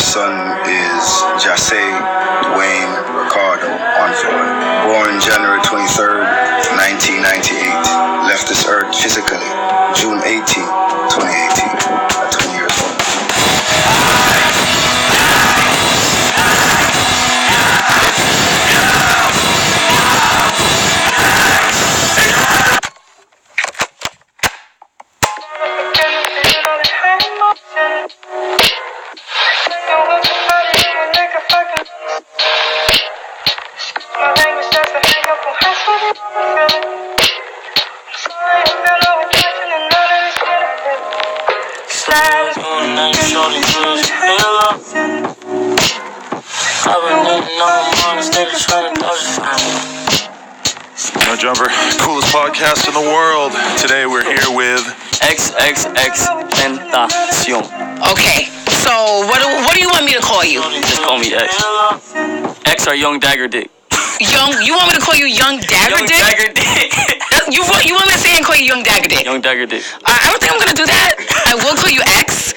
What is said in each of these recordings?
son is Jase Wayne Ricardo Onfoy. Born January 23rd, 1998. Left this earth physically June 18, 2018. At 20 years old. No Jumper, coolest podcast in the world. Today we're here with Xxxtentacion. Okay, so what do you want me to call you? Just call me X. X or Young Dagger Dick. You want me to call you Young Dagger Dick? Young Dagger Dick. You want me to say and call you Young Dagger Dick? Young Dagger Dick. I don't think I'm gonna do that. I will call you X.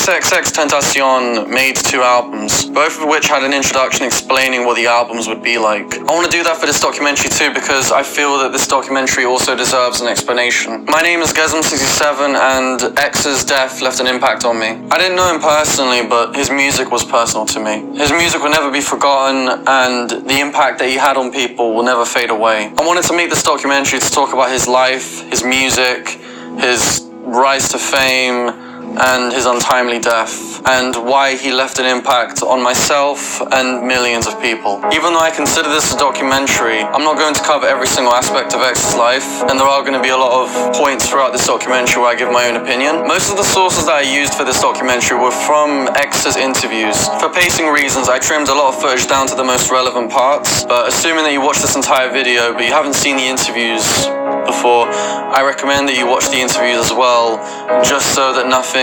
Xxxtentacion made 2 albums, both of which had an introduction explaining what the albums would be like. I want to do that for this documentary too because I feel that this documentary also deserves an explanation. My name is Xxxtentacion and X's death left an impact on me. I didn't know him personally, but his music was personal to me. His music will never be forgotten and the impact that he had on people will never fade away. I wanted to make this documentary to talk about his life, his music, his rise to fame, and his untimely death, and why he left an impact on myself and millions of people. Even though I consider this a documentary, I'm not going to cover every single aspect of X's life, and there are going to be a lot of points throughout this documentary where I give my own opinion. Most of the sources that I used for this documentary were from X's interviews. For pacing reasons, I trimmed a lot of footage down to the most relevant parts, but assuming that you watched this entire video but you haven't seen the interviews before, I recommend that you watch the interviews as well, just so that nothing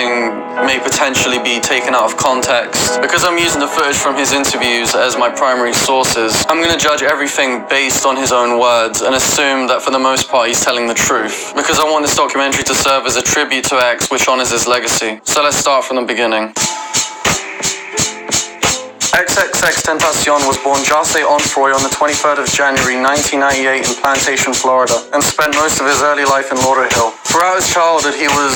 may potentially be taken out of context. Because I'm using the footage from his interviews as my primary sources, I'm going to judge everything based on his own words and assume that for the most part he's telling the truth. Because I want this documentary to serve as a tribute to X which honors his legacy. So let's start from the beginning. Xxxtentacion was born Jase Onfoy on the 23rd of January 1998 in Plantation, Florida, and spent most of his early life in Lauderhill. Throughout his childhood, he was,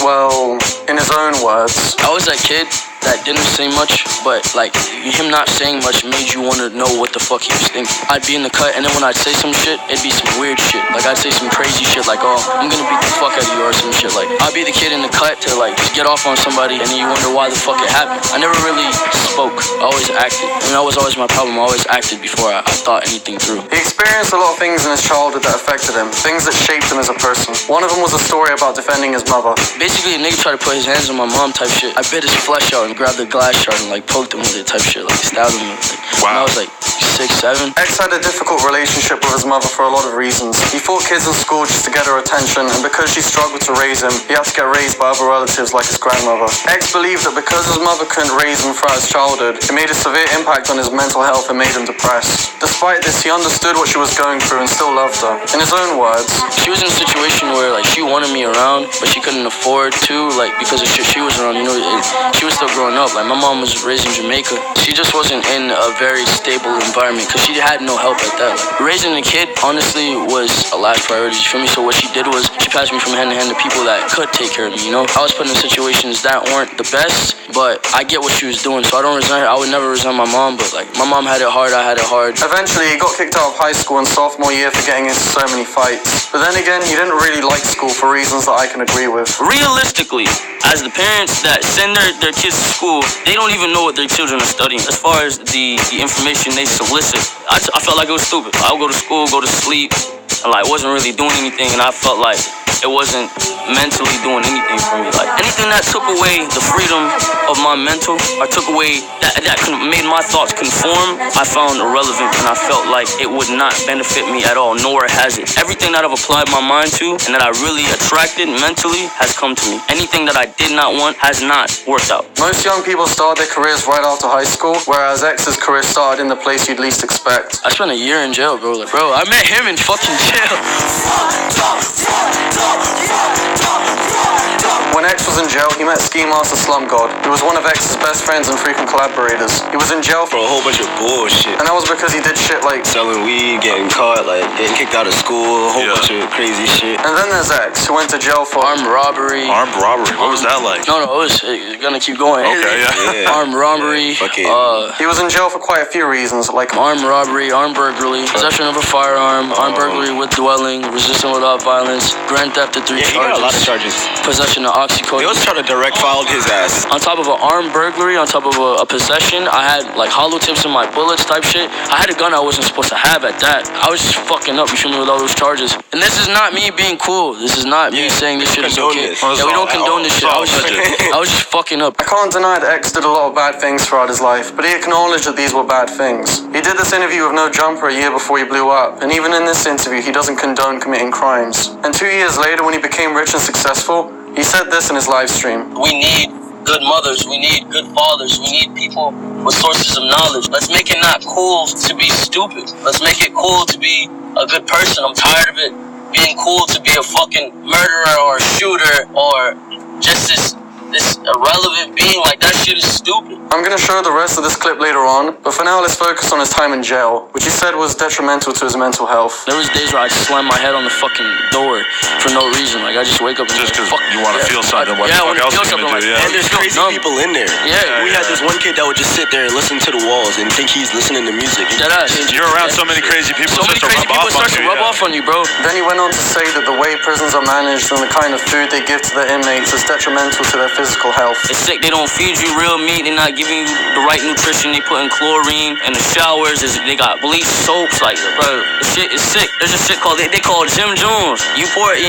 well, in his own words, I was that kid that didn't say much, but like him not saying much made you want to know what the fuck he was thinking. I'd be in the cut, and then when I'd say some shit, it'd be some weird shit. Like I'd say some crazy shit, like, oh, I'm gonna beat the fuck out of you or some shit. Like I'd be the kid in the cut to like just get off on somebody, and then you wonder why the fuck it happened. I never really spoke. I always acted. I mean, that was always my problem. I always acted before I thought anything through. He experienced a lot of things in his childhood that affected him, things that shaped him as a person. One of them was a story about defending his mother. Basically, a nigga tried to put his hands on my mom type shit. I bit his flesh out and grabbed the glass shard and like poked him with it type shit, like stabbed him. When I was like 6, 7. X had a difficult relationship with his mother for a lot of reasons. He fought kids in school just to get her attention, and because she struggled to raise him, he had to get raised by other relatives like his grandmother. X believed that because his mother couldn't raise him throughout his childhood, it made a severe impact on his mental health and made him depressed. Despite this, he understood what she was going through and still loved her. In his own words, she was in a situation where like she wanted me around, but she couldn't afford to, like because of shit she was around, you know, she was still growing up. Like my mom was raised in Jamaica. She just wasn't in a very stable environment because she had no help at that. Like, raising a kid, honestly, was a last priority, you feel me? So what she did was she passed me from hand to hand to people that could take care of me, you know? I was put in situations that weren't the best, but I get what she was doing, so I don't resent her. I would never resent my mom, but like my mom had it hard, I had it hard. Eventually, he got kicked out of high school in sophomore year for getting into so many fights. But then again, he didn't really like school for reasons that I can agree with. Realistically, as the parents that send their kids to school, they don't even know what their children are studying. As far as the information they solicit, I felt like it was stupid. I would go to school, go to sleep, and like wasn't really doing anything, and I felt like it wasn't mentally doing anything for me. Like anything that took away the freedom of my mental, or took away that made my thoughts conform, I found irrelevant, and I felt like it would not benefit me at all, nor has it. Everything that I've applied my mind to and that I really attracted mentally has come to me. Anything that I did not want has not worked out. Most young people start their careers right after high school, whereas X's career started in the place you'd least expect. I spent a year in jail, bro. Like, bro, I met him in fucking jail. When When X was in jail, he met Ski Master Slump God, who was one of X's best friends and frequent collaborators. He was in jail for a whole bunch of bullshit. And that was because he did shit like selling weed, getting caught, like getting kicked out of school, a whole bunch of crazy shit. And then there's X, who went to jail for armed robbery. Armed robbery? What was that like? No, it was gonna keep going. Okay, yeah. Armed robbery. He was in jail for quite a few reasons, like armed robbery, armed burglary, possession of a firearm, armed burglary with dwelling, resisting without violence, grand theft of 3 charges. He got a lot of charges. Possession of oxycodone. They was trying to direct file his ass. On top of an armed burglary, on top of a possession, I had like hollow tips in my bullets type shit. I had a gun I wasn't supposed to have at that. I was just fucking up, you feel me, with all those charges. And this is not me being cool. This is not me saying this shit is okay. Yeah, we don't condone this shit. I was just fucking up. I can't deny that X did a lot of bad things throughout his life, but he acknowledged that these were bad things. He did this interview with No Jumper a year before he blew up, and even in this interview, he doesn't condone committing crimes. And 2 years later, when he became rich and successful, he said this in his live stream. We need good mothers, we need good fathers, we need people with sources of knowledge. Let's make it not cool to be stupid. Let's make it cool to be a good person. I'm tired of it being cool to be a fucking murderer or a shooter or just this irrelevant being. Like, that shit is stupid. I'm gonna show the rest of this clip later on, but for now let's focus on his time in jail, which he said was detrimental to his mental health. There was days where I'd slam my head on the fucking door for no reason. Like, I just wake up and just because you want to feel something. What the fuck else are you gonna do? And there's crazy people in there. Yeah. We had this one kid that would just sit there and listen to the walls and think he's listening to music. You're around so many crazy people. So many crazy people start to rub off on you, bro. Then he went on to say that the way prisons are managed and the kind of food they give to their inmates is detrimental to their physical health. It's sick. They don't feed you real meat. They're not giving you the right nutrition. They put in chlorine in the showers. They got bleach soaps. Like, bro, the shit is sick. There's a shit called they call it Jim Jones. You pour it,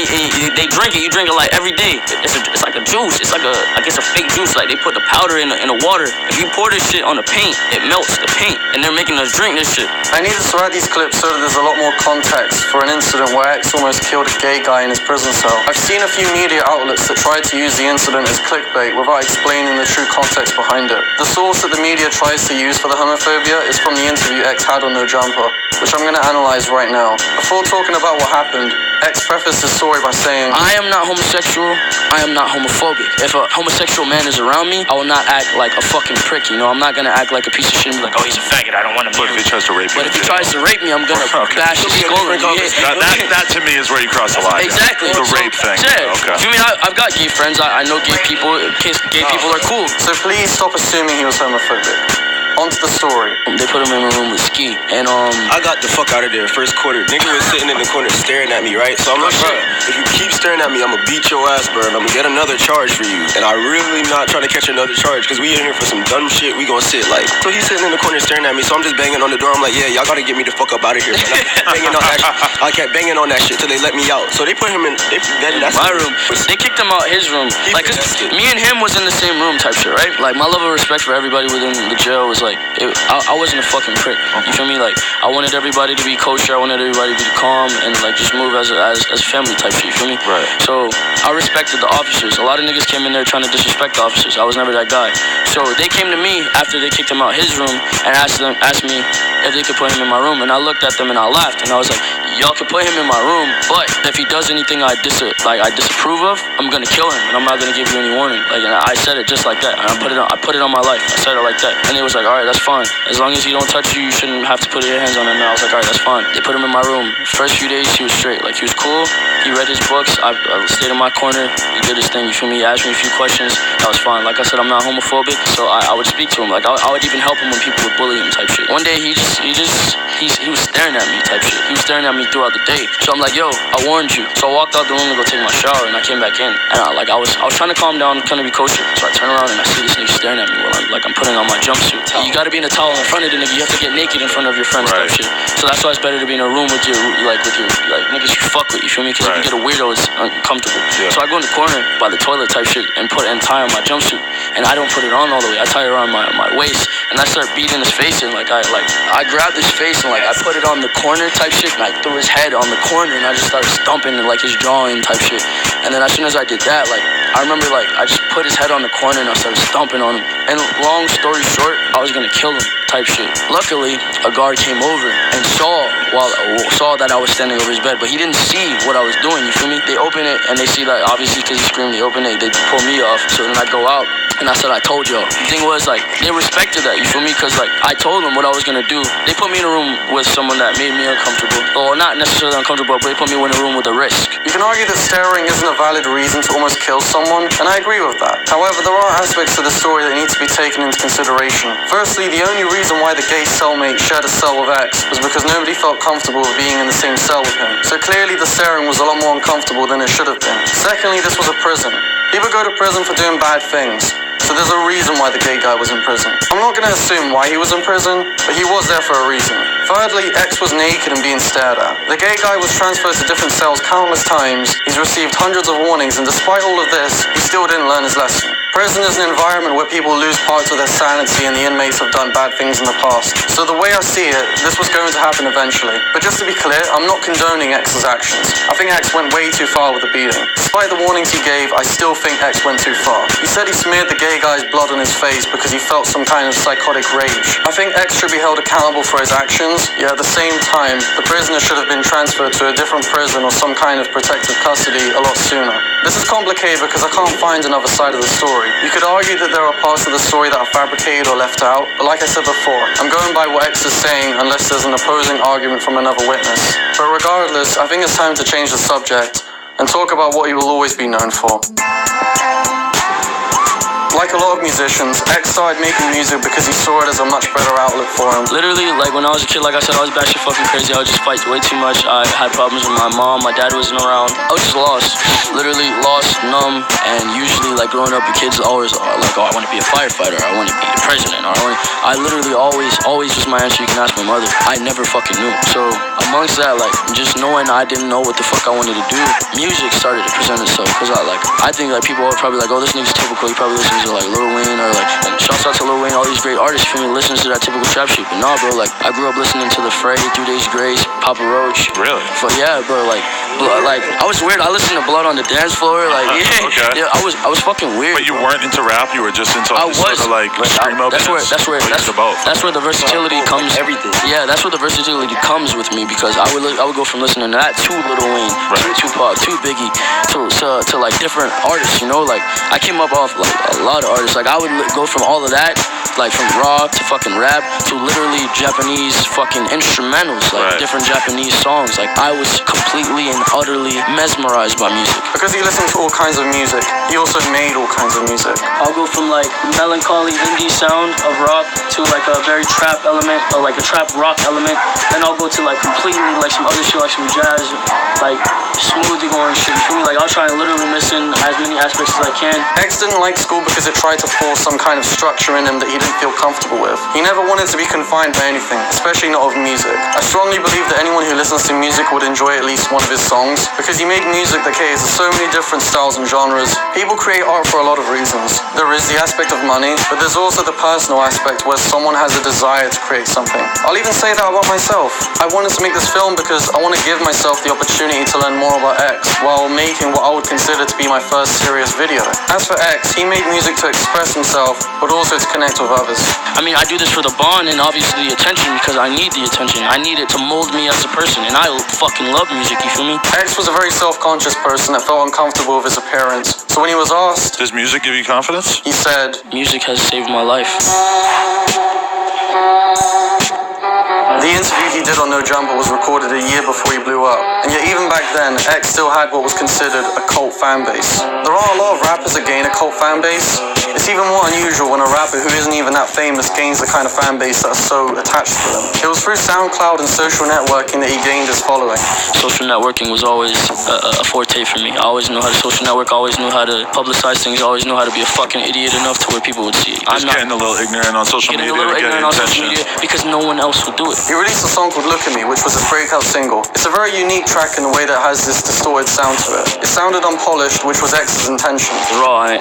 they drink it. You drink it like every day. It's like a juice. It's like I guess a fake juice. Like, they put the powder in the water. If you pour this shit on the paint, it melts the paint, and they're making us drink this shit. I needed to write these clips so that there's a lot more context for an incident where X almost killed a gay guy in his prison cell. I've seen a few media outlets that tried to use the incident as clickbait without explaining the true context behind it. The source that the media tries to use for the homophobia is from the interview X had on No Jumper, which I'm going to analyze right now. Before talking about what happened, X prefaced his story by saying, I am not homosexual, I am not homophobic. If a homosexual man is around me, I will not act like a fucking prick, you know? I'm not going to act like a piece of shit and be like, oh, he's a faggot, I don't want to But if he tries to rape you. But if he tries to rape me, I'm going to bash his skull. That to me is where you cross the line. Exactly. The rape thing. Yeah. Okay. You mean I've got gay friends, I know gay people, gay people are cool. So please stop assuming he was homophobic. On to the story. They put him in a room with Ski, and I got the fuck out of there first quarter. Nigga was sitting in the corner staring at me, right? So I'm like, bro, if you keep staring at me, I'm gonna beat your ass, bro, and I'm gonna get another charge for you. And I really not trying to catch another charge, because we in here for some dumb shit. We gonna sit like, so he's sitting in the corner staring at me, so I'm just banging on the door. I'm like, yeah, y'all gotta get me the fuck up out of here, man. Banging on that shit. I kept banging on that shit till they let me out. So they put him in that's my room. They kicked him out his room. Like, cause me and him was in the same room type shit, right? Like, my level of respect for everybody within the jail was like, I wasn't a fucking prick. You feel me? Like, I wanted everybody to be kosher. I wanted everybody to be calm and like just move as a family type shit. You feel me? Right. So I respected the officers. A lot of niggas came in there trying to disrespect the officers. I was never that guy. So they came to me after they kicked him out his room and asked me if they could put him in my room. And I looked at them and I laughed and I was like, y'all can put him in my room, but if he does anything I disapprove of, I'm gonna kill him and I'm not gonna give you any warning. Like, and I said it just like that. And I put it on my life. I said it like that. And they was like, all right, that's fine. As long as he don't touch you, you shouldn't have to put your hands on him. And I was like, all right, that's fine. They put him in my room. First few days, he was straight. Like, he was cool. He read his books. I stayed in my corner. He did his thing. You feel me? He asked me a few questions. That was fine. Like I said, I'm not homophobic, so I would speak to him. Like, I would even help him when people would bully him type shit. One day, he was staring at me type shit. He was staring at me throughout the day. So I'm like, yo, I warned you. So I walked out the room to go take my shower, and I came back in. And I was trying to calm down, trying to be kosher. So I turn around and I see this nigga staring at me while I'm putting on my jumpsuit. You gotta be in a towel in front of the nigga. You have to get naked in front of your friends type shit. So that's why it's better to be in a room with your niggas you fuck with. You feel me? Because if you get a weirdo, it's uncomfortable. Yeah. So I go in the corner by the toilet type shit and tie on my jumpsuit, and I don't put it on all the way. I tie it around my waist, and I start beating his face, and I grabbed his face and I put it on the corner type shit, and I threw his head on the corner, and I just started stomping like his jaw in type shit. And then as soon as I did that, I remember like I just put his head on the corner and I started stomping on him. And long story short, I was gonna kill him type shit. Luckily, a guard came over and saw that I was standing over his bed, but he didn't see what I was doing, you feel me? They open it and they see that obviously because he screamed, they open it, they pull me off. So then I go out and I said, I told y'all. The thing was like, they respected that, you feel me? Because like, I told them what I was gonna do. They put me in a room with someone that made me uncomfortable. Well, not necessarily uncomfortable, but they put me in a room with a risk. You can argue that staring isn't a valid reason to almost kill someone, and I agree with that. However, there are aspects to the story that need to be taken into consideration. Firstly, the only reason why the gay cellmate shared a cell with X was because nobody felt comfortable with being in the same cell with him. So clearly the staring was a lot more uncomfortable than it should have been. Secondly, this was a prison. People go to prison for doing bad things. So there's a reason why the gay guy was in prison. I'm not going to assume why he was in prison, but he was there for a reason. Thirdly, X was naked and being stared at. The gay guy was transferred to different cells countless times. He's received hundreds of warnings, and despite all of this, he still didn't learn his lesson. Prison is an environment where people lose parts of their sanity and the inmates have done bad things in the past. So the way I see it, this was going to happen eventually. But just to be clear, I'm not condoning X's actions. I think X went way too far with the beating. Despite the warnings he gave, I still think X went too far. He said he smeared the gay guy's blood on his face because he felt some kind of psychotic rage. I think X should be held accountable for his actions, yet at the same time, the prisoner should have been transferred to a different prison or some kind of protective custody a lot sooner. This is complicated because I can't find another side of the story. You could argue that there are parts of the story that are fabricated or left out, but like I said before, I'm going by what X is saying unless there's an opposing argument from another witness. But regardless, I think it's time to change the subject and talk about what he will always be known for. Like a lot of musicians, X started making music because he saw it as a much better outlet for him. Literally, like when I was a kid, like I said, I was batshit fucking crazy. I would just fight way too much. I had problems with my mom. My dad wasn't around. I was just lost. Literally lost, numb, and usually like growing up, the kids always are like, oh, I want to be a firefighter. I want to be a president. I literally always was my answer. You can ask my mother. I never fucking knew. So amongst that, like just knowing I didn't know what the fuck I wanted to do, music started to present itself. Cause I think like people are probably like, oh, this nigga's typical. He probably listens to like Lil Wayne or like, and shouts out to Lil Wayne, all these great artists for me listens to that typical trap shit. But nah, bro, like I grew up listening to The Fray, 3 Days Grace, Papa Roach. Really? But yeah, bro, like I was weird. I listened to Blood on the Dance Floor, like Okay. yeah, I was fucking weird. But you bro. weren't into rap. You were just into sort of like screamo. That's where the versatility comes. Everything. Yeah, that's where the versatility comes with me because I would go from listening to that to Lil Wayne, to Tupac, to Biggie, to like different artists. You know, like I came up off like a lot of artists. Like I would go from all of that, like from rock to fucking rap to literally Japanese fucking instrumentals, like different Japanese songs. Like I was completely and utterly mesmerized by music. Because he listened to all kinds of music, he also made all kinds of music. I'll go from like melancholy indie sound of rock to like a very trap element or like a trap rock element. Then I'll go to like completely like some other shit, like some jazz, like smoothly going shit. You feel me? Like I'll try and literally miss in as many aspects as I can. X didn't like school because it tried to force some kind of structure in him that he didn't feel comfortable with. He never wanted to be confined by anything, especially not of music. I strongly believe that anyone who listens to music would enjoy at least one of his songs because he made music that caters to so many different styles and genres. People create art for a lot of reasons. There is the aspect of money, but there's also the personal aspect where someone has a desire to create something. I'll even say that about myself. I wanted to make this film because I want to give myself the opportunity to learn more about X while making what I would consider to be my first serious video. As for X, he made music to express himself, but also to connect with others. I mean, I do this for the bond and obviously the attention because I need the attention. I need it to mold me as a person, and I fucking love music, you feel me? X was a very self-conscious person that felt uncomfortable with his appearance. So when he was asked, Does music give you confidence? he said, Music has saved my life. the interview he did on No Jumper was recorded a year before he blew up, and yet even back then, X still had what was considered a cult fan base. There are a lot of rappers that gain a cult fan base. It's even more unusual when a rapper who isn't even that famous gains the kind of fan base that's so attached to them. It was through SoundCloud and social networking that he gained his following. Social networking was always a forte for me. I always knew how to social network, I always knew how to publicize things, I always knew how to be a fucking idiot enough to where people would see it. Just getting a little ignorant on social media. Getting a little ignorant on social media because no one else would do it. He he released a song called Look At Me, which was his breakout single. It's a very unique track in the way that it has this distorted sound to it. It sounded unpolished, which was X's intention. It's raw and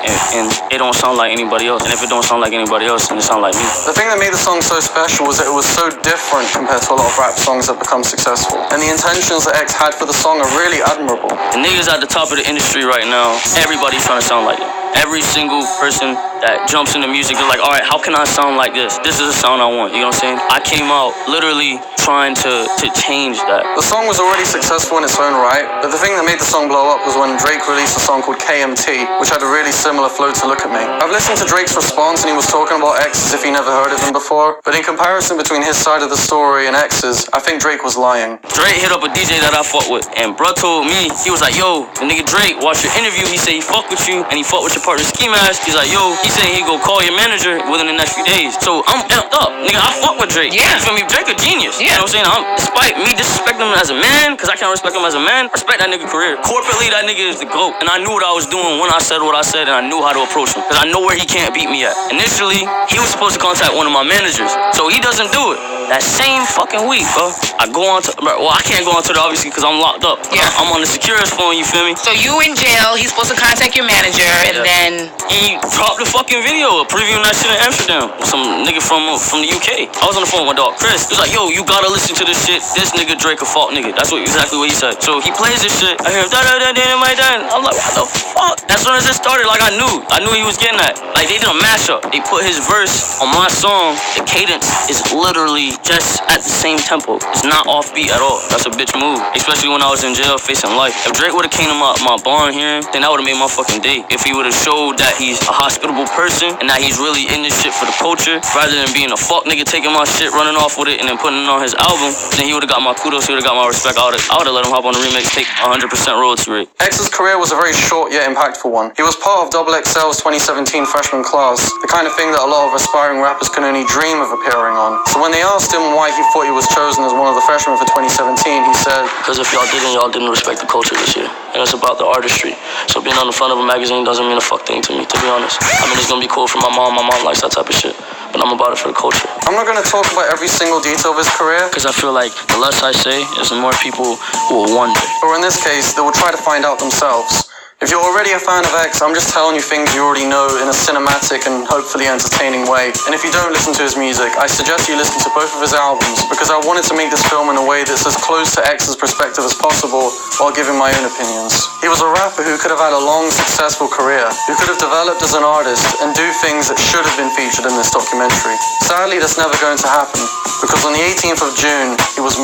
it don't sound like anybody else. And if it don't sound like anybody else, then it sound like me. The thing that made the song so special was that it was so different compared to a lot of rap songs that become successful. And the intentions that X had for the song are really admirable. The niggas at the top of the industry right now, everybody's trying to sound like it. Every single person that jumps into music, they're like, all right, how can I sound like this? This is the sound I want, you know what I'm saying? I came out literally trying to change that. The song was already successful in its own right, but the thing that made the song blow up was when Drake released a song called KMT, which had a really similar flow to Look At Me. I've listened to Drake's response and he was talking about X as if he never heard of him before, but in comparison between his side of the story and X's, I think Drake was lying. Drake hit up a DJ that I fuck with, and bruh told me, he was like, yo, the nigga Drake watched your interview, he said he fuck with you, and he fuck with your partner Ski Mask. He's like, yo, he said he go call your manager within the next few days. So I'm amped up, nigga, I fuck with Drake. Yeah. You feel me? Drake a genius. Yeah. You know what I'm saying? Despite me disrespecting him as a man, because I can't respect him as a man, respect that nigga career. Corporately, that nigga is the GOAT, and I knew what I was doing when I said what I said, and I knew how to approach him, because I know where he can't beat me at. Initially, he was supposed to contact one of my managers, so he doesn't do it. That same fucking week, bro, I go on to, well, I can't go on to it obviously because I'm locked up. Yeah. I'm on the securest phone, you feel me? So you in jail, he's supposed to contact your manager, and then... He dropped the fucking video previewing that shit in Amsterdam with some nigga from the UK. I was on the phone with my dog Chris. He was like, yo, you gotta listen to this shit. This nigga Drake a fault nigga. That's exactly what he said. So he plays this shit. I hear him I'm like, what the fuck? As soon as it started, like I knew he was getting that. Like they did a mashup. They put his verse on my song. The cadence is literally just at the same tempo. It's not offbeat at all. That's a bitch move. Especially when I was in jail facing life. If Drake would have came to my barn hearing, then that would have made my fucking day. If he would have showed that he's a hospitable person and that he's really in this shit for the culture, rather than being a fuck nigga taking my shit, running off with it, and then putting it on his album, then he would have got my kudos, he would have got my respect. I would have let him hop on the remix, take 100% royalty rate. X's career was a very short yet impactful one. He was part of XXX's 2017 freshman class, the kind of thing that a lot of aspiring rappers can only dream of appearing on. So when they asked him why he thought he was chosen as one of the freshmen for 2017, he said, because if y'all didn't respect the culture this year. And it's about the artistry. So being on the front of a magazine doesn't mean a fuck thing to me, to be honest. I mean, it's gonna be cool for my mom. My mom likes that type of shit. But I'm about it for the culture. I'm not gonna talk about every single detail of his career, because I feel like the less I say, the more people will wonder. or in this case, they will try to find out themselves. If you're already a fan of X, I'm just telling you things you already know in a cinematic and hopefully entertaining way. And if you don't listen to his music, I suggest you listen to both of his albums, because I wanted to make this film in a way that's as close to X's perspective as possible while giving my own opinions. He was a rapper who could have had a long, successful career, who could have developed as an artist and do things that should have been featured in this documentary. Sadly, that's never going to happen, because on the 18th of June, he was...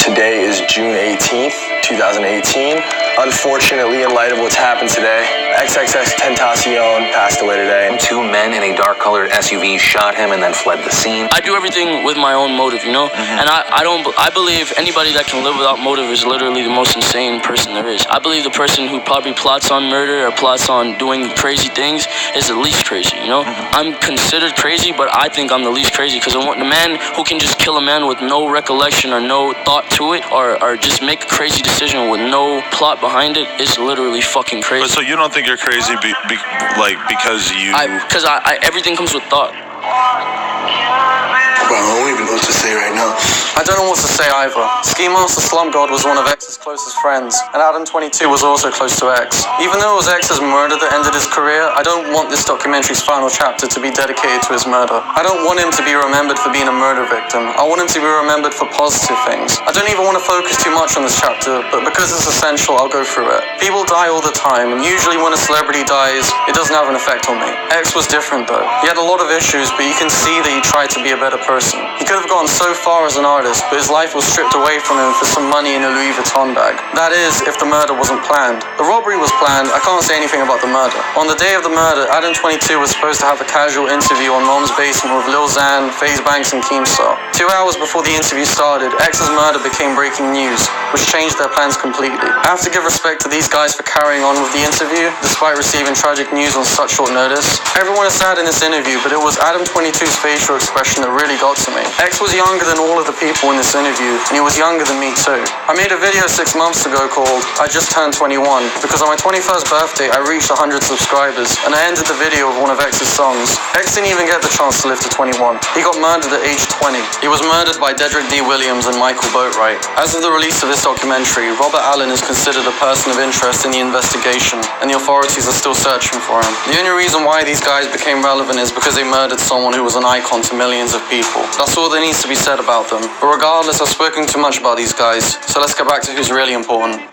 Today is June 18th, 2018. Unfortunately, in light of what's happened today, Xxxtentacion passed away today. Two men in a dark-colored SUV shot him and then fled the scene. I do everything with my own motive, you know? And I believe anybody that can live without motive is literally the most insane person there is. I believe the person who probably plots on murder or plots on doing crazy things is the least crazy, you know? I'm considered crazy, but I think I'm the least crazy, because the man who can just kill a man with no recollection or no thought to it, or just make a crazy decision with no plot behind it, is literally fucking crazy. But so you don't think you're crazy because you... Because everything comes with thought. Bro, I don't even know what to say right now. I don't know what to say either. Ski Master Slump God was one of X's closest friends, and Adam22 was also close to X. Even though it was X's murder that ended his career, I don't want this documentary's final chapter to be dedicated to his murder. I don't want him to be remembered for being a murder victim. I want him to be remembered for positive things. I don't even want to focus too much on this chapter, but because it's essential, I'll go through it. People die all the time, and usually when a celebrity dies, it doesn't have an effect on me. X was different though. He had a lot of issues, but you can see that he tried to be a better person. He could have gone so far as an artist, but his life was stripped away from him for some money in a Louis Vuitton bag. That is, if the murder wasn't planned. The robbery was planned. I can't say anything about the murder. On the day of the murder, Adam22 was supposed to have a casual interview on Mom's Basement with Lil Xan, FaZe Banks, and Keemstar. 2 hours before the interview started, X's murder became breaking news, which changed their plans completely. I have to give respect to these guys for carrying on with the interview, despite receiving tragic news on such short notice. Everyone is sad in this interview, but it was Adam22's facial expression that really got to me. X was younger than all of the people people in this interview, and he was younger than me too. I made a video 6 months ago called I Just Turned 21 because on my 21st birthday I reached 100 subscribers, and I ended the video with one of X's songs. X didn't even get the chance to live to 21. He got murdered at age 20. He was murdered by Dedrick D. Williams and Michael Boatwright. As of the release of this documentary, Robert Allen is considered a person of interest in the investigation, and the authorities are still searching for him. The only reason why these guys became relevant is because they murdered someone who was an icon to millions of people. That's all there needs to be said about them. But regardless, I've spoken too much about these guys, so let's get back to who's really important.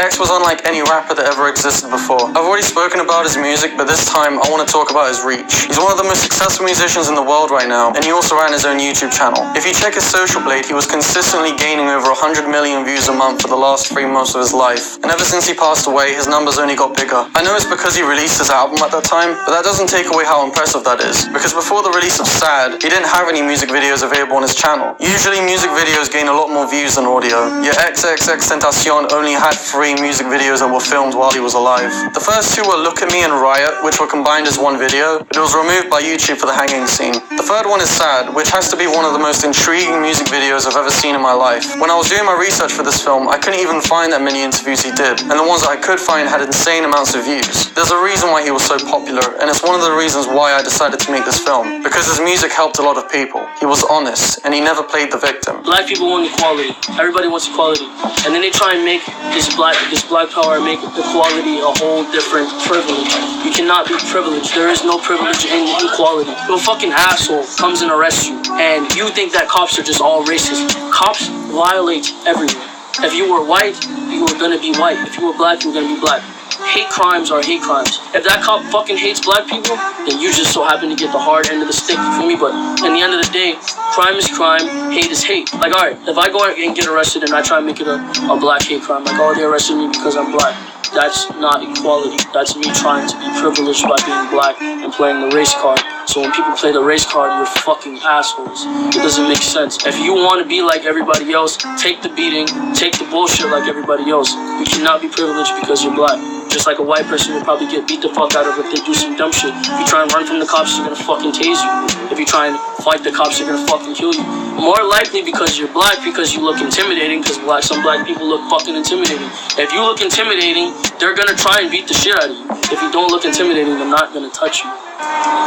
X was unlike any rapper that ever existed before. I've already spoken about his music, but this time I want to talk about his reach. He's one of the most successful musicians in the world right now, and he also ran his own YouTube channel. If you check his social blade, he was consistently gaining over 100 million views a month for the last 3 months of his life. And ever since he passed away, his numbers only got bigger. I know it's because he released his album at that time, but that doesn't take away how impressive that is. Because before the release of Sad, he didn't have any music videos available on his channel. Usually music videos gain a lot more views than audio, yet Xxxtentacion only had 3 music videos that were filmed while he was alive. The first 2 were Look at Me and Riot, which were combined as one video, but it was removed by YouTube for the hanging scene. The third one is Sad, which has to be one of the most intriguing music videos I've ever seen in my life. When I was doing my research for this film, I couldn't even find that many interviews he did, and the ones that I could find had insane amounts of views. There's a reason why he was so popular, and it's one of the reasons why I decided to make this film, because his music helped a lot of people. He was honest, and he never played the victim. Black people want equality. Everybody wants equality. And then they try and make this black power make equality a whole different privilege. You cannot be privileged. There is no privilege in equality. If a fucking asshole comes and arrests you, and you think that cops are just all racist, cops violate everyone. If you were white, you were gonna be white. If you were black, you were gonna be black. Hate crimes are hate crimes. If that cop fucking hates black people, then you just so happen to get the hard end of the stick, you feel me? But in the end of the day, crime is crime, hate is hate. Like, alright, if I go out and get arrested and I try and make it a black hate crime, like, oh, they arrested me because I'm black. That's not equality. That's me trying to be privileged by being black and playing the race card. So when people play the race card, you're fucking assholes. It doesn't make sense. If you want to be like everybody else, take the beating, take the bullshit like everybody else. You cannot be privileged because you're black. Just like a white person will probably get beat the fuck out of if they do some dumb shit. If you try and run from the cops, they're gonna fucking tase you. If you try and fight the cops, they're gonna fucking kill you. More likely because you're black, because you look intimidating, because some black people look fucking intimidating. If you look intimidating, they're gonna try and beat the shit out of you. If you don't look intimidating, they're not gonna touch you.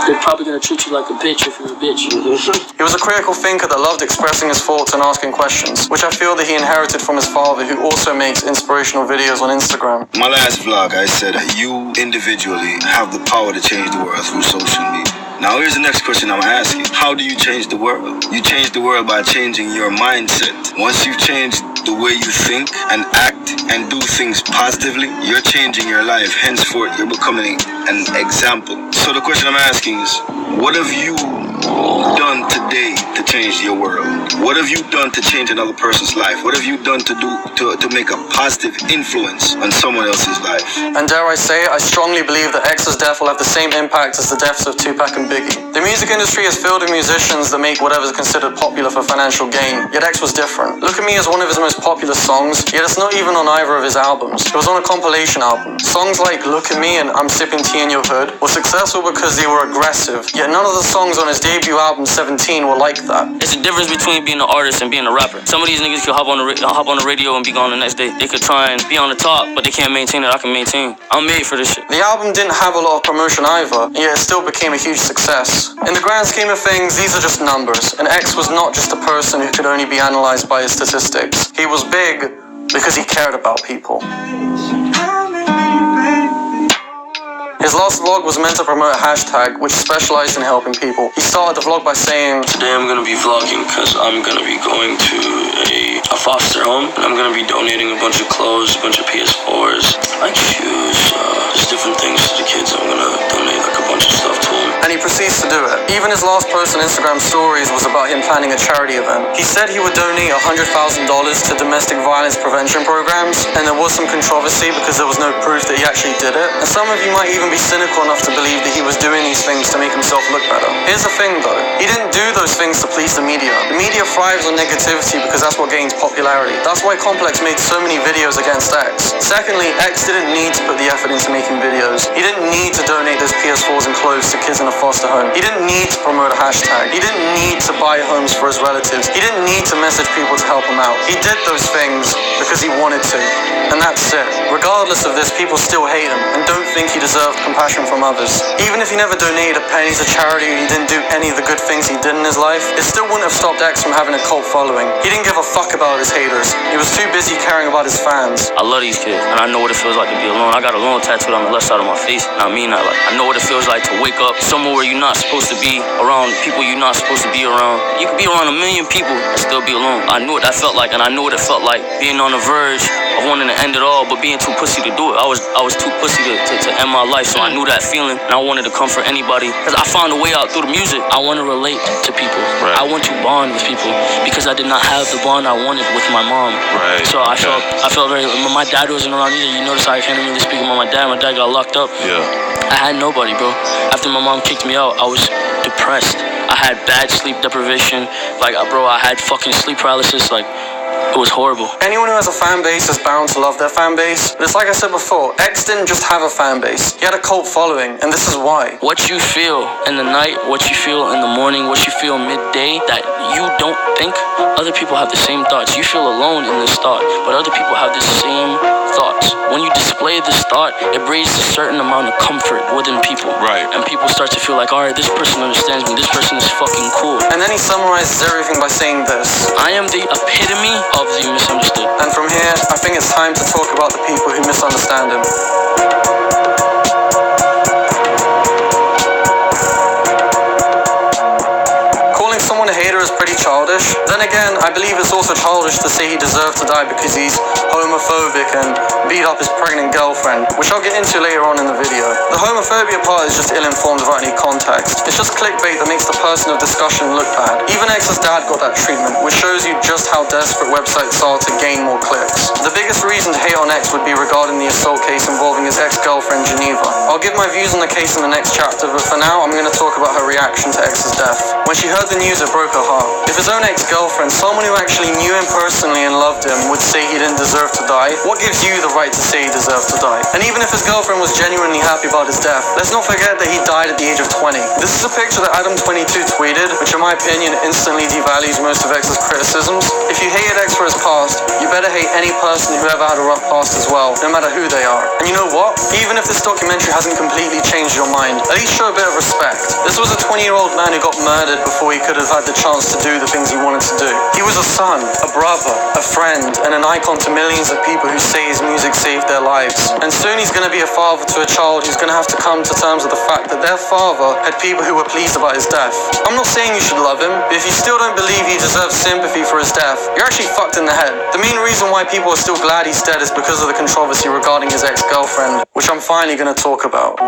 They're probably gonna treat you like a bitch if you're a bitch. He was a critical thinker that loved expressing his thoughts and asking questions, which I feel that he inherited from his father, who also makes inspirational videos on Instagram. My last vlog, I said you individually have the power to change the world through social media. Now here's the next question I'm asking. How do you change the world? You change the world by changing your mindset. Once you've changed the way you think and act and do things positively, you're changing your life. Henceforth, you're becoming an example. So the question I'm asking is, what have you done today to change your world? What have you done to change another person's life? What have you done to make a positive influence on someone else's life? And dare I say, I strongly believe that X's death will have the same impact as the deaths of Tupac and Biggie. The music industry is filled with musicians that make whatever is considered popular for financial gain, yet X was different. Look at Me is one of his most popular songs, yet it's not even on either of his albums. It was on a compilation album. Songs like Look at Me and I'm Sipping Tea in Your Hood were successful because they were aggressive, yet none of the songs on his debut album 17 were like that. It's the difference between being an artist and being a rapper. Some of these niggas could hop on the radio and be gone the next day. They could try and be on the top, but they can't maintain it. I can maintain. I'm made for this shit. The album didn't have a lot of promotion either, yet it still became a huge success. In the grand scheme of things, these are just numbers, and X was not just a person who could only be analyzed by his statistics. He was big because he cared about people. His last vlog was meant to promote a hashtag which specialized in helping people. He started the vlog by saying, today I'm gonna be vlogging because I'm gonna be going to a foster home, and I'm gonna be donating a bunch of clothes, a bunch of PS4s, like shoes, just different things to the kids. I'm gonna donate like a bunch of stuff to them. And he proceeds to do it. Even his last post on Instagram stories was about him planning a charity event. He said he would donate $100,000 to domestic violence prevention programs, and there was some controversy because there was no proof that he actually did it. And some of you might even be cynical enough to believe that he was doing these things to make himself look better. Here's the thing though, he didn't do those things to please the media. The media thrives on negativity because that's what gains popularity. That's why Complex made so many videos against X. Secondly, X didn't need to put the effort into making videos. He didn't need to donate those PS4s and clothes to kids in a foster home. He didn't need to promote a hashtag. He didn't need to buy homes for his relatives. He didn't need to message people to help him out. He did those things because he wanted to. And that's it. Regardless of this, people still hate him and don't think he deserved compassion from others. Even if he never donated a penny to charity or he didn't do any of the good things he did in his life, it still wouldn't have stopped X from having a cult following. He didn't give a fuck about his haters. He was too busy caring about his fans. I love these kids, and I know what it feels like to be alone. I got a lone tattooed on the left side of my face, and I mean that. Like, I know what it feels like to wake up somewhere where you're not supposed to be, around people you're not supposed to be around. You could be around 1 million people and still be alone. I knew what that felt like, and I knew what it felt like being on the verge of wanting to end it all, but being too pussy to do it. I was too pussy to end my life, so I knew that feeling, and I wanted to comfort anybody, because I found a way out through the music. I want to relate to people. Right. I want to bond with people, because I did not have the bond I wanted with my mom. Right. So I felt very. My dad wasn't around either. You notice I can't really speak about my dad. My dad got locked up. Yeah. I had nobody, bro. After my mom kicked me out, I was depressed. I had bad sleep deprivation. Like, bro, I had fucking sleep paralysis. Like, it was horrible. Anyone who has a fan base is bound to love their fan base. But it's like I said before, X didn't just have a fan base. He had a cult following, and this is why. What you feel in the night, what you feel in the morning, what you feel midday, that you don't think, other people have the same thoughts. You feel alone in this thought, but other people have the same thoughts. When you display this thought, it breeds a certain amount of comfort within people. Right. And people start to feel like, all right, this person understands me. This person is fucking cool. And then he summarizes everything by saying this. I am the epitome of the misunderstood. And from here, I think it's time to talk about the people who misunderstand him. Calling someone a hater is pretty childish. Then again, I believe it's also childish to say he deserved to die because he's homophobic and beat up his pregnant girlfriend, which I'll get into later on in the video. The homophobia part is just ill-informed without any context. It's just clickbait that makes the person of discussion look bad. Even X's dad got that treatment, which shows you just how desperate websites are to gain more clicks. The biggest reason to hate on X would be regarding the assault case involving his ex-girlfriend Geneva. I'll give my views on the case in the next chapter, but for now I'm going to talk about her reaction to X's death. When she heard the news, it broke her heart. If his own ex-girlfriend, someone who actually knew him personally and loved him, would say he didn't deserve to die, what gives you the right to say he deserved to die? And even if his girlfriend was genuinely happy about his death, let's not forget that he died at the age of 20. This is a picture that Adam22 tweeted, which in my opinion instantly devalues most of X's criticisms. If you hated X for his past, you better hate any person who ever had a rough past as well, no matter who they are. And you know what? Even if this documentary hasn't completely changed your mind, at least show a bit of respect. This was a 20-year-old man who got murdered before he could have had the chance to do the things he wanted to do. He was a son, a brother, a friend, and an icon to millions of people who say his music saved their lives. And soon he's going to be a father to a child who's going to have to come to terms with the fact that their father had people who were pleased about his death. I'm not saying you should love him, but if you still don't believe he deserves sympathy for his death, you're actually fucked in the head. The main reason why people are still glad he's dead is because of the controversy regarding his ex-girlfriend, which I'm finally going to talk about.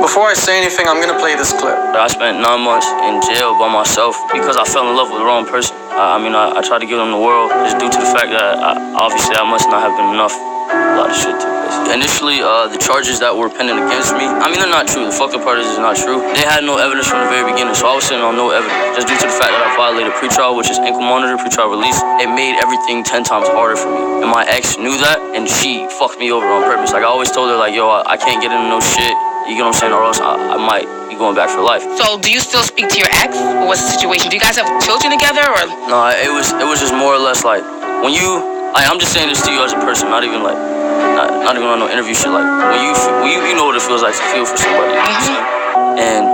Before I say anything, I'm gonna play this clip. I spent 9 months in jail by myself because I fell in love with the wrong person. I tried to give them the world just due to the fact that obviously I must not have been enough. A lot of shit took place. Initially, the charges that were pending against me, they're not true. The fucked up part is not true. They had no evidence from the very beginning, so I was sitting on no evidence. Just due to the fact that I violated pretrial, which is ankle monitor, pretrial release, it made everything 10 times harder for me. And my ex knew that, and she fucked me over on purpose. Like, I always told her, like, yo, I can't get into no shit. You get what I'm saying? Or else I might be going back for life. So, do you still speak to your ex? Or what's the situation? Do you guys have children together, or? No, it was just more or less like when you. I'm just saying this to you as a person, not even like, not even on no interview shit. Like when you know what it feels like to feel for somebody. You know what I'm saying? And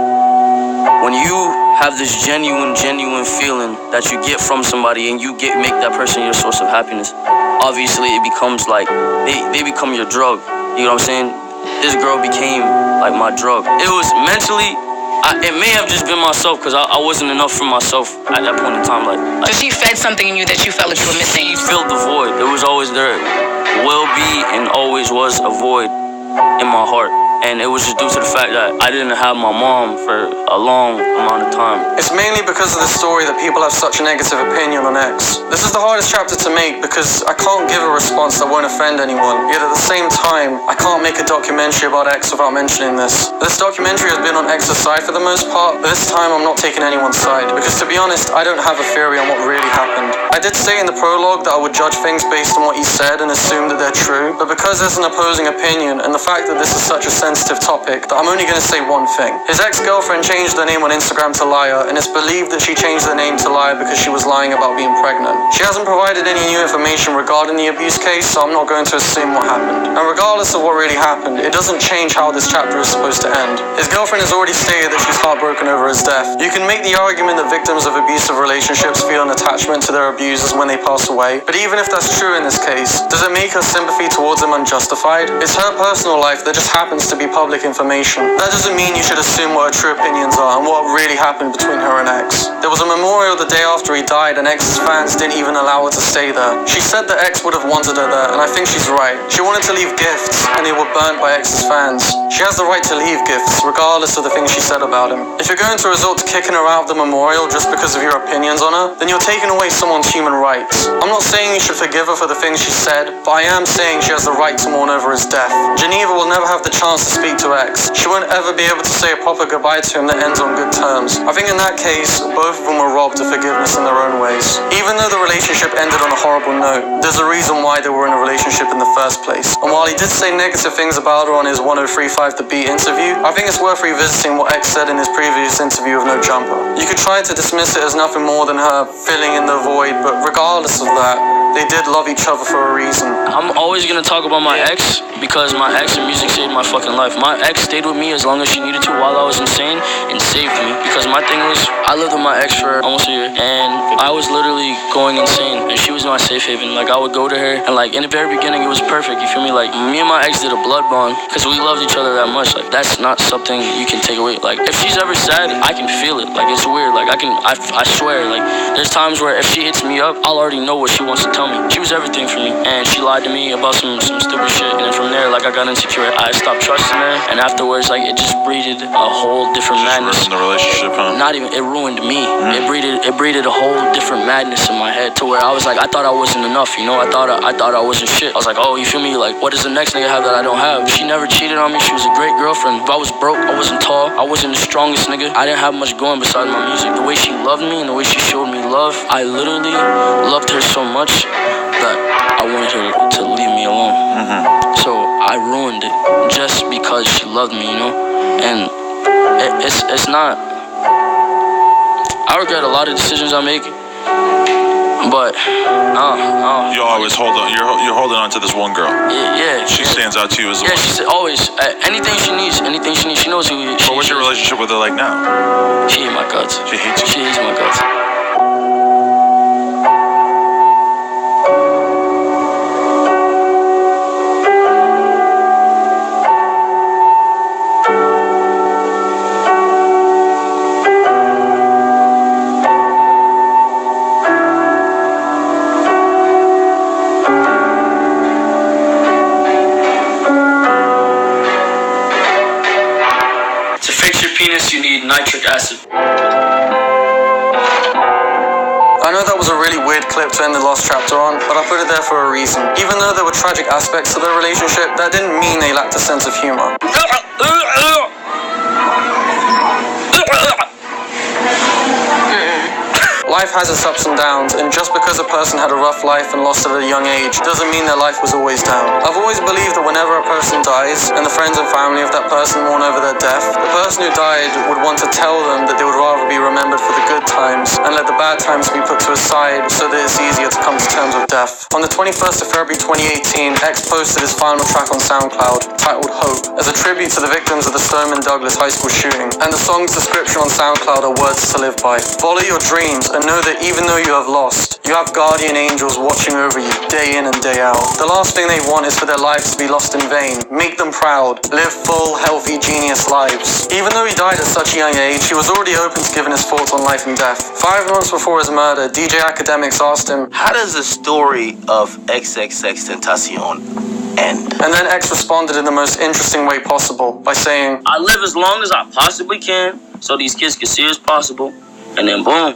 when you have this genuine feeling that you get from somebody, and you make that person your source of happiness, obviously it becomes like they become your drug. You know what I'm saying? This girl became like my drug. It was mentally, it may have just been myself, because I wasn't enough for myself at that point in time. Like So she fed something in you that you felt like you were missing? She filled the void. There was always there, will be and always was a void in my heart. And it was just due to the fact that I didn't have my mom for a long amount of time. It's mainly because of the story that people have such a negative opinion on X. This is the hardest chapter to make because I can't give a response that won't offend anyone. Yet at the same time, I can't make a documentary about X without mentioning this. This documentary has been on X's side for the most part, but this time I'm not taking anyone's side. Because to be honest, I don't have a theory on what really happened. I I did say in the prologue that I would judge things based on what he said and assume that they're true, but because there's an opposing opinion and the fact that this is such a sensitive topic, that I'm only going to say one thing. His ex-girlfriend changed her name on Instagram to Liar, and it's believed that she changed her name to Liar because she was lying about being pregnant. She hasn't provided any new information regarding the abuse case, so I'm not going to assume what happened. And regardless of what really happened, it doesn't change how this chapter is supposed to end. His girlfriend has already stated that she's heartbroken over his death. You can make the argument that victims of abusive relationships feel an attachment to their abusers when they pass away, but even if that's true in this case, does it make her sympathy towards him unjustified? It's her personal life that just happens to be public information. That doesn't mean you should assume what her true opinions are and what really happened between her and X. There was a memorial the day after he died, and X's fans didn't even allow her to stay there. She said that X would have wanted her there, and I think she's right. She wanted to leave gifts, and they were burnt by X's fans. She has the right to leave gifts, regardless of the things she said about him. If you're going to resort to kicking her out of the memorial just because of your opinions on her, then you're taking away someone's human rights. I'm not saying you should forgive her for the things she said, but I am saying she has the right to mourn over his death. Geneva will never have the chance to speak to X. She won't ever be able to say a proper goodbye to him that ends on good terms. I think in that case, both of them were robbed of forgiveness in their own ways. Even though the relationship ended on a horrible note, there's a reason why they were in a relationship in the first place. And while he did say negative things about her on his 1035 The Beat interview, I think it's worth revisiting what X said in his previous interview of No Jumper. You could try to dismiss it as nothing more than her filling in the void, but regardless of that, they did love each other for a reason. I'm always gonna talk about my ex because my ex and music saved my fucking life. My ex stayed with me as long as she needed to while I was insane and saved me, because my thing was, I lived with my ex for almost a year and I was literally going insane and she was my safe haven. Like, I would go to her and like in the very beginning it was perfect, you feel me? Like, me and my ex did a blood bond because we loved each other that much. Like, that's not something you can take away. Like, if she's ever sad, I can feel it. Like, it's weird. Like, I swear, like, there's times where if she hits me up, I'll already know what she wants to tell me. She was everything for me, and she lied to me about some stupid shit, and then from there, like, I got insecure. I stopped trusting her, and afterwards, like, it just breeded a whole different madness. Ruined the relationship, huh? Not even, it ruined me. It breeded a whole different madness in my head to where I was like, I thought I wasn't enough, you know? I thought I wasn't shit. I was like, oh, you feel me? Like, what does the next nigga have that I don't have? She never cheated on me. She was a great girlfriend. If I was broke, I wasn't tall, I wasn't the strongest nigga. I didn't have much going besides my music. The way she loved me and the way she showed me love, I literally loved her so much that I wanted her to leave me alone. So I ruined it just because she loved me, you know? And it's not, I regret a lot of decisions I make, but you always hold on. You're holding on to this one girl. Yeah. She stands out to you as well. Yeah, she said always anything she needs. She knows who. But what's your relationship with her like now? She hates my guts. She hates you. She hates my guts. You need nitric acid. I know that was a really weird clip to end the last chapter on, but I put it there for a reason. Even though there were tragic aspects to their relationship, that didn't mean they lacked a sense of humor. Life has its ups and downs, and just because a person had a rough life and lost at a young age doesn't mean their life was always down. I've always believed that whenever a person dies, and the friends and family of that person mourn over their death, the person who died would want to tell them that they would rather be remembered for the good times, and let the bad times be put to a side so that it's easier to come to terms with death. On the 21st of February 2018, X posted his final track on SoundCloud, titled Hope, as a tribute to the victims of the Stoneman Douglas High School shooting, and the song's description on SoundCloud are words to live by. Follow your dreams and know that even though you have lost, you have guardian angels watching over you day in and day out. The last thing they want is for their lives to be lost in vain. Make them proud. Live full, healthy, genius lives. Even though he died at such a young age, he was already open to giving his thoughts on life and death. 5 months before his murder, DJ Academics asked him, how does the story of Xxxtentacion end? And then X responded in the most interesting way possible by saying, I live as long as I possibly can so these kids can see as possible, and then boom,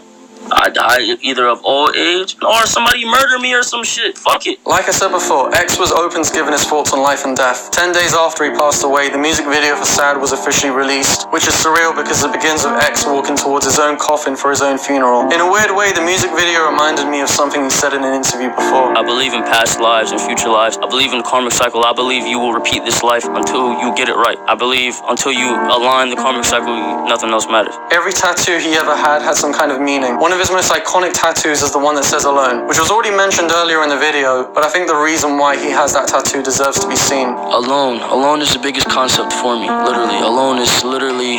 I die either of old age or somebody murder me or some shit. Fuck it. Like I said before, X was open to giving his thoughts on life and death. 10 days after he passed away, the music video for Sad was officially released, which is surreal because it begins with X walking towards his own coffin for his own funeral. In a weird way, the music video reminded me of something he said in an interview before. I believe in past lives and future lives. I believe in the karmic cycle. I believe you will repeat this life until you get it right. I believe until you align the karmic cycle, nothing else matters. Every tattoo he ever had some kind of meaning. One of his most iconic tattoos is the one that says alone, which was already mentioned earlier in the video, but I think the reason why he has that tattoo deserves to be seen. Alone is the biggest concept for me, literally. Alone is literally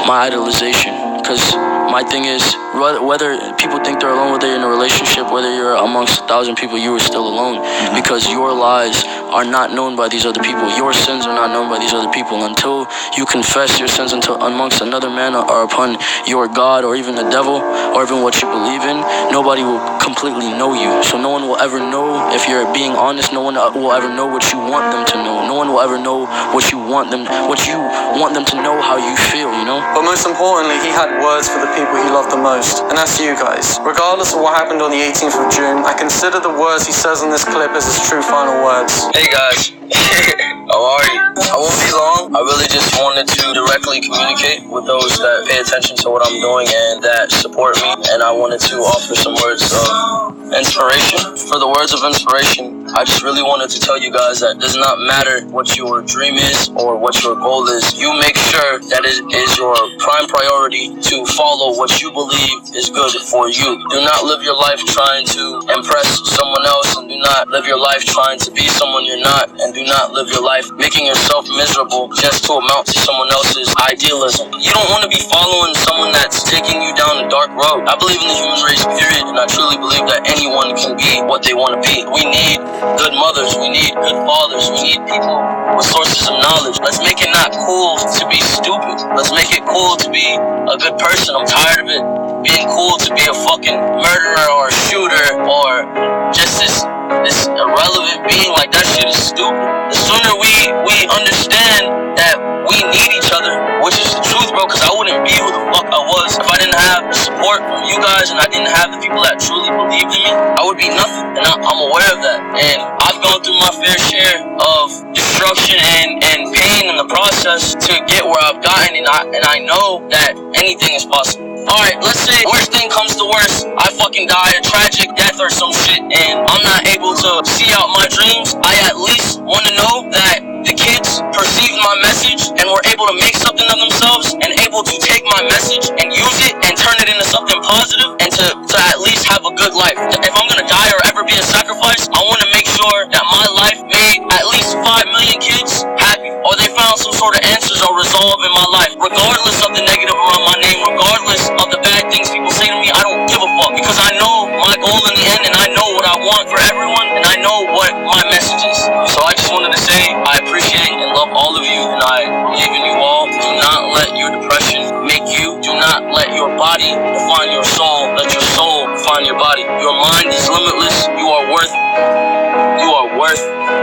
my idolization, because my thing is, whether people think they're alone, whether you're in a relationship, whether you're amongst 1,000 people, you are still alone, because your lies are not known by these other people. Your sins are not known by these other people. Until you confess your sins amongst another man or upon your God or even the devil or even what you believe in, nobody will completely know you. So no one will ever know if you're being honest. No one will ever know what you want them to know. No one will ever know what you want them to know, how you feel, you know? But most importantly, he had words for the people he loved the most, and that's you guys. Regardless of what happened on the 18th of June, I consider the words he says in this clip as his true final words. Hey guys, how are you? I won't be long. I really just wanted to directly communicate with those that pay attention to what I'm doing and that support me, and I wanted to offer some words of inspiration. For the words of inspiration, I just really wanted to tell you guys that it does not matter what your dream is or what your goal is. You make sure that it is your prime priority to follow what you believe is good for you. Do not live your life trying to impress someone else, and do not live your life trying to be someone you're not, and do not live your life making yourself miserable just to amount to someone else's idealism. You don't want to be following someone that's taking you down a dark road. I believe in the human race, period, and I truly believe that anyone can be what they want to be. We need good mothers, we need good fathers, we need people with sources of knowledge. Let's make it not cool to be stupid. Let's make it cool to be a good person. I'm tired of it being cool to be a fucking murderer or a shooter or just this irrelevant being. Like, that shit is stupid. The sooner we understand that we need each other, which is the truth, bro, because I wouldn't be who the fuck I was if I didn't have the support from you guys and I didn't have the people that truly believed in me. I would be nothing, and I'm aware of that. And I've gone through my fair share of destruction and pain in the process to get where I've gotten, and I know that anything is possible. Alright, let's say worst thing comes to worst, I fucking die a tragic death or some shit, and I'm not able to see out my dreams. I at least want to know that the kids perceived my message and were able to make something of themselves and able to take my message and use it and turn it into something positive and to at least have a good life. If I'm gonna die or ever be a sacrifice, I want to make sure that my life made at least 5 million kids happy, or they found some sort of answers or resolve in my life, regardless of the negative around my name, regardless of the bad things people say to me. I don't give a fuck, because I know my goal in the end, and I know what I want for everyone, and I know what my message is. So I just wanted to say I appreciate and love all of you, and I believe in you all. Do not let your depression make you. Do not let your body define your soul. Let your soul define your body. Your mind is limitless. You are worth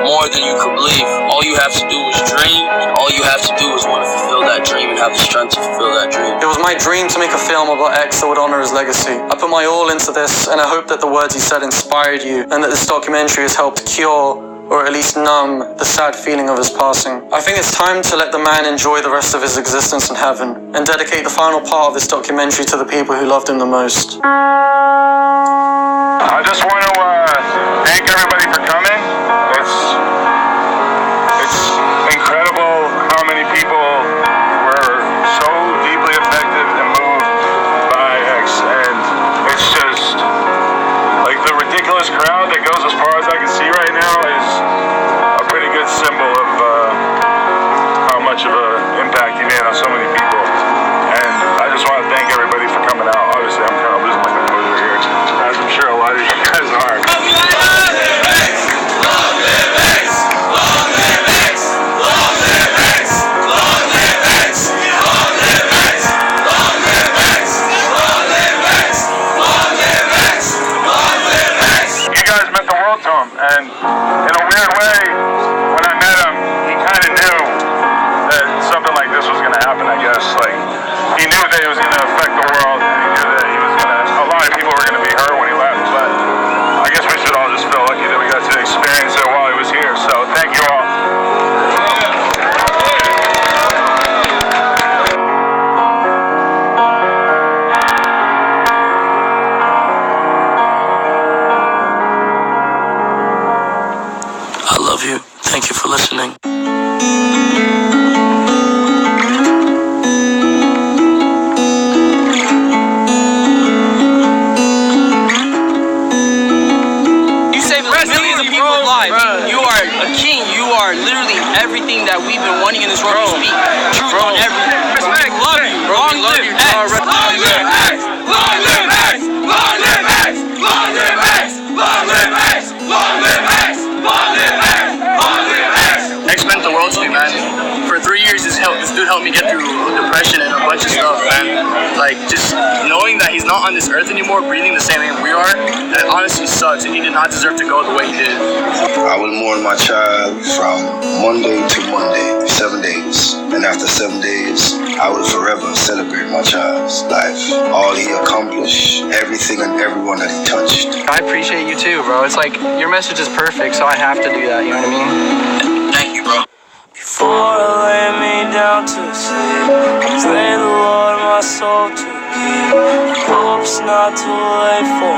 more than you could believe. All you have to do is dream, and all you have to do is want to fulfill that dream and have the strength to fulfill that dream. It was my dream to make a film about X that would honor his legacy. I put my all into this, and I hope that the words he said inspired you, and that this documentary has helped cure, or at least numb, the sad feeling of his passing. I think it's time to let the man enjoy the rest of his existence in heaven, and dedicate the final part of this documentary to the people who loved him the most. I just want to thank everybody for coming. It's incredible how many people were so deeply affected and moved by X, and it's just like the ridiculous crowd that goes as far as I can see right now is a pretty good symbol of how much of an impact he made on so many people. And I just want to thank everybody for coming out. Obviously, I'm kind of losing my composure here, as I'm sure a lot of you guys are. And in a weird way, when I met him, he kind of knew that something like this was going to happen, I guess. Like, he knew that it was going to affect the world, and he knew that he was going to, a lot of not on this earth anymore, breathing the same air we are, then it honestly sucks, and he did not deserve to go the way he did. I will mourn my child from Monday to Monday, 7 days. And after 7 days, I will forever celebrate my child's life. All he accomplished, everything and everyone that he touched. I appreciate you too, bro. It's like, your message is perfect, so I have to do that, you know what I mean? Thank you, bro. Before I lay me down to sleep, pray the Lord my soul to keep. Hope it's not too late for